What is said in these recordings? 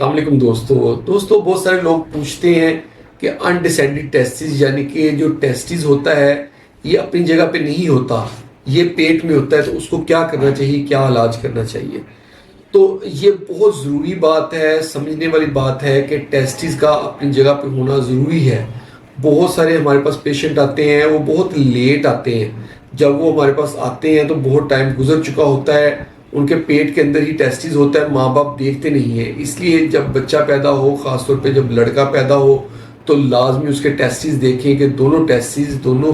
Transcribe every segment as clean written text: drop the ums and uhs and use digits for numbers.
السلام علیکم دوستو بہت سارے لوگ پوچھتے ہیں کہ انڈیسینڈڈ ٹیسٹس یعنی کہ جو ٹیسٹس ہوتا ہے یہ اپنی جگہ پہ نہیں ہوتا، یہ پیٹ میں ہوتا ہے، تو اس کو کیا کرنا چاہیے، کیا علاج کرنا چاہیے؟ تو یہ بہت ضروری بات ہے، سمجھنے والی بات ہے کہ ٹیسٹس کا اپنی جگہ پہ ہونا ضروری ہے۔ بہت سارے ہمارے پاس پیشنٹ آتے ہیں، وہ بہت لیٹ آتے ہیں۔ جب وہ ہمارے پاس آتے ہیں تو بہت ٹائم گزر چکا ہوتا ہے، ان کے پیٹ کے اندر ہی ٹیسٹس ہوتا ہے، ماں باپ دیکھتے نہیں ہیں۔ اس لیے جب بچہ پیدا ہو، خاص طور پہ جب لڑکا پیدا ہو، تو لازمی اس کے ٹیسٹس دیکھیں کہ دونوں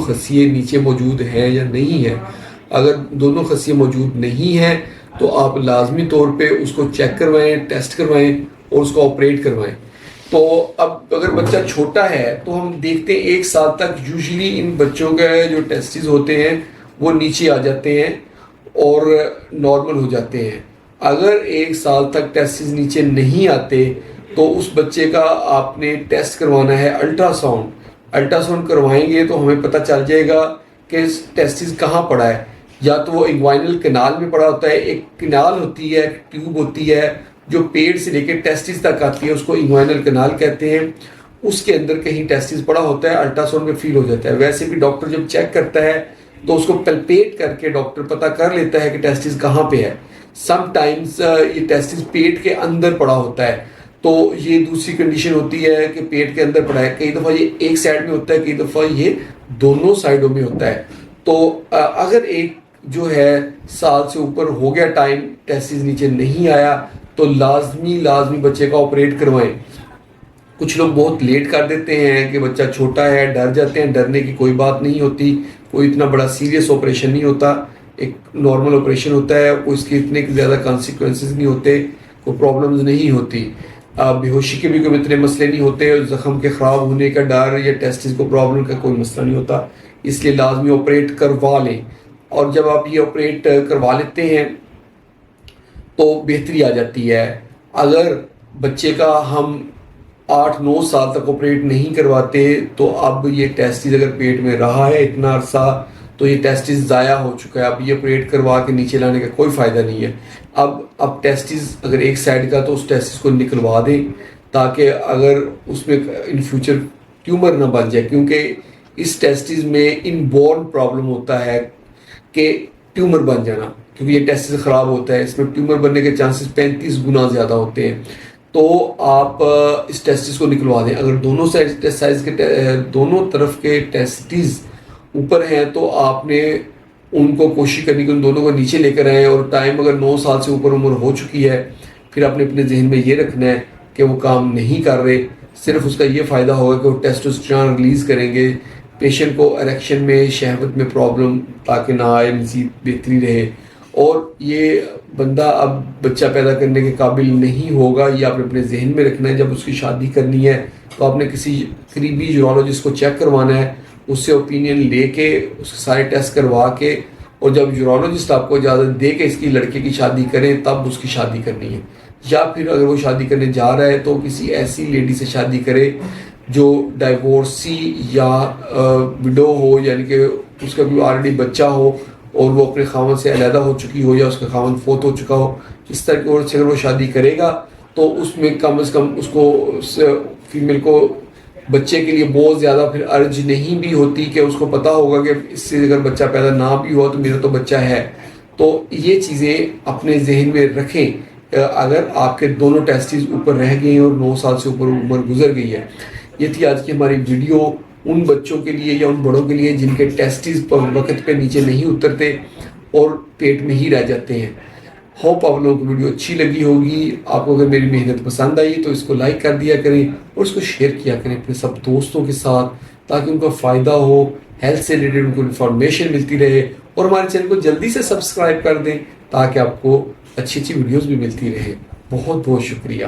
خصیے نیچے موجود ہیں یا نہیں ہیں۔ اگر دونوں خصیے موجود نہیں ہیں تو آپ لازمی طور پہ اس کو چیک کروائیں، ٹیسٹ کروائیں اور اس کو آپریٹ کروائیں۔ تو اب اگر بچہ چھوٹا ہے تو ہم دیکھتے ہیں 1 سال تک یوزلی ان بچوں کے جو ٹیسٹس ہوتے ہیں وہ نیچے آ جاتے ہیں اور نارمل ہو جاتے ہیں۔ اگر 1 سال تک ٹیسٹس نیچے نہیں آتے تو اس بچے کا آپ نے ٹیسٹ کروانا ہے الٹرا ساؤنڈ کروائیں گے تو ہمیں پتہ چل جائے گا کہ ٹیسٹس کہاں پڑا ہے۔ یا تو وہ انگوائنل کنال میں پڑا ہوتا ہے، ایک کنال ہوتی ہے، ایک ٹیوب ہوتی ہے جو پیٹ سے لے کے ٹیسٹس تک آتی ہے، اس کو انگوائنل کنال کہتے ہیں۔ اس کے اندر کہیں ٹیسٹس پڑا ہوتا ہے، الٹرا ساؤنڈ میں فیل ہو جاتا ہے۔ ویسے بھی ڈاکٹر جب چیک کرتا ہے تو اس کو پلپیٹ کر کے ڈاکٹر پتہ کر لیتا ہے کہ ٹیسٹس کہاں پہ ہے۔ سم ٹائمز یہ ٹیسٹس پیٹ کے اندر پڑا ہوتا ہے، تو یہ دوسری کنڈیشن ہوتی ہے کہ پیٹ کے اندر پڑا ہے۔ کئی دفعہ یہ ایک سائڈ میں ہوتا ہے، کئی دفعہ یہ دونوں سائڈوں میں ہوتا ہے۔ تو اگر ایک جو ہے سال سے اوپر ہو گیا ٹائم، ٹیسٹس نیچے نہیں آیا تو لازمی بچے کا آپریٹ کروائیں۔ کچھ لوگ بہت لیٹ کر دیتے ہیں کہ بچہ چھوٹا ہے، ڈر جاتے ہیں۔ ڈرنے کی کوئی بات نہیں ہوتی، کوئی اتنا بڑا سیریس آپریشن نہیں ہوتا، ایک نارمل آپریشن ہوتا ہے، اس کے اتنے زیادہ کانسیکوینسز نہیں ہوتے، کوئی پرابلمز نہیں ہوتی۔ بے ہوشی کے بھی کوئی اتنے مسئلے نہیں ہوتے، زخم کے خراب ہونے کا ڈر یا ٹیسٹس کو پرابلم کا کوئی مسئلہ نہیں ہوتا۔ اس لیے لازمی آپریٹ کروا لیں، اور جب آپ یہ آپریٹ کروا لیتے ہیں تو بہتری آ جاتی ہے۔ اگر بچے کا ہم 8-9 سال تک آپریٹ نہیں کرواتے تو اب یہ ٹیسٹس اگر پیٹ میں رہا ہے اتنا عرصہ تو یہ ٹیسٹس ضائع ہو چکا ہے۔ اب یہ آپریٹ کروا کے نیچے لانے کا کوئی فائدہ نہیں ہے۔ اب ٹیسٹس اگر ایک سائڈ کا تو اس ٹیسٹس کو نکلوا دیں، تاکہ اگر اس میں ان فیوچر ٹیومر نہ بن جائے، کیونکہ اس ٹیسٹس میں ان بورن پرابلم ہوتا ہے کہ ٹیومر بن جانا، کیونکہ یہ ٹیسٹس خراب ہوتا ہے، اس میں ٹیومر بننے کے چانسز 35 گنا زیادہ ہوتے ہیں۔ تو آپ اس ٹیسٹس کو نکلوا دیں۔ اگر دونوں طرف کے ٹیسٹس اوپر ہیں تو آپ نے ان کو کوشش کرنی کہ ان دونوں کو نیچے لے کر آئیں، اور ٹائم اگر 9 سال سے اوپر عمر ہو چکی ہے پھر آپ نے اپنے ذہن میں یہ رکھنا ہے کہ وہ کام نہیں کر رہے۔ صرف اس کا یہ فائدہ ہوگا کہ وہ ٹیسٹوسٹیرون ریلیز کریں گے، پیشنٹ کو اریکشن میں، شہوت میں پرابلم تاکہ نہ آئے، مزید بہتری رہے، اور یہ بندہ اب بچہ پیدا کرنے کے قابل نہیں ہوگا۔ یہ آپ نے اپنے ذہن میں رکھنا ہے۔ جب اس کی شادی کرنی ہے تو آپ نے کسی قریبی یورولوجسٹ کو چیک کروانا ہے، اس سے اوپینین لے کے، اس کے سارے ٹیسٹ کروا کے، اور جب یورولوجسٹ آپ کو اجازت دے کہ اس کی لڑکے کی شادی کریں تب اس کی شادی کرنی ہے۔ یا پھر اگر وہ شادی کرنے جا رہا ہے تو کسی ایسی لیڈی سے شادی کرے جو ڈائیورسی یا وڈو ہو، یعنی کہ اس کا بھی آلریڈی بچہ ہو اور وہ اپنے خاوند سے علیحدہ ہو چکی ہو یا اس کا خاوند فوت ہو چکا ہو۔ اس طرح کی عورت سے اگر وہ شادی کرے گا تو اس میں کم از کم اس کو، اس فیمیل کو بچے کے لیے بہت زیادہ پھر ارج نہیں بھی ہوتی، کہ اس کو پتہ ہوگا کہ اس سے اگر بچہ پیدا نہ بھی ہوا تو میرا تو بچہ ہے۔ تو یہ چیزیں اپنے ذہن میں رکھیں۔ اگر آپ کے دونوں ٹیسٹس اوپر رہ گئے ہیں اور 9 سال سے اوپر عمر گزر گئی ہے۔ یہ تھی آج کی ہماری ویڈیو ان بچوں کے لیے یا ان بڑوں کے لیے جن کے ٹیسٹس وقت پہ نیچے نہیں اترتے اور پیٹ میں ہی رہ جاتے ہیں۔ ہوپ آپ لوگوں کو ویڈیو اچھی لگی ہوگی۔ آپ کو اگر میری محنت پسند آئی تو اس کو لائک کر دیا کریں اور اس کو شیئر کیا کریں اپنے سب دوستوں کے ساتھ، تاکہ ان کو فائدہ ہو، ہیلتھ سے ریلیٹڈ ان کو انفارمیشن ملتی رہے، اور ہمارے چینل کو جلدی سے سبسکرائب کر دیں تاکہ آپ کو اچھی ویڈیوز بھی ملتی رہے۔ بہت بہت شکریہ۔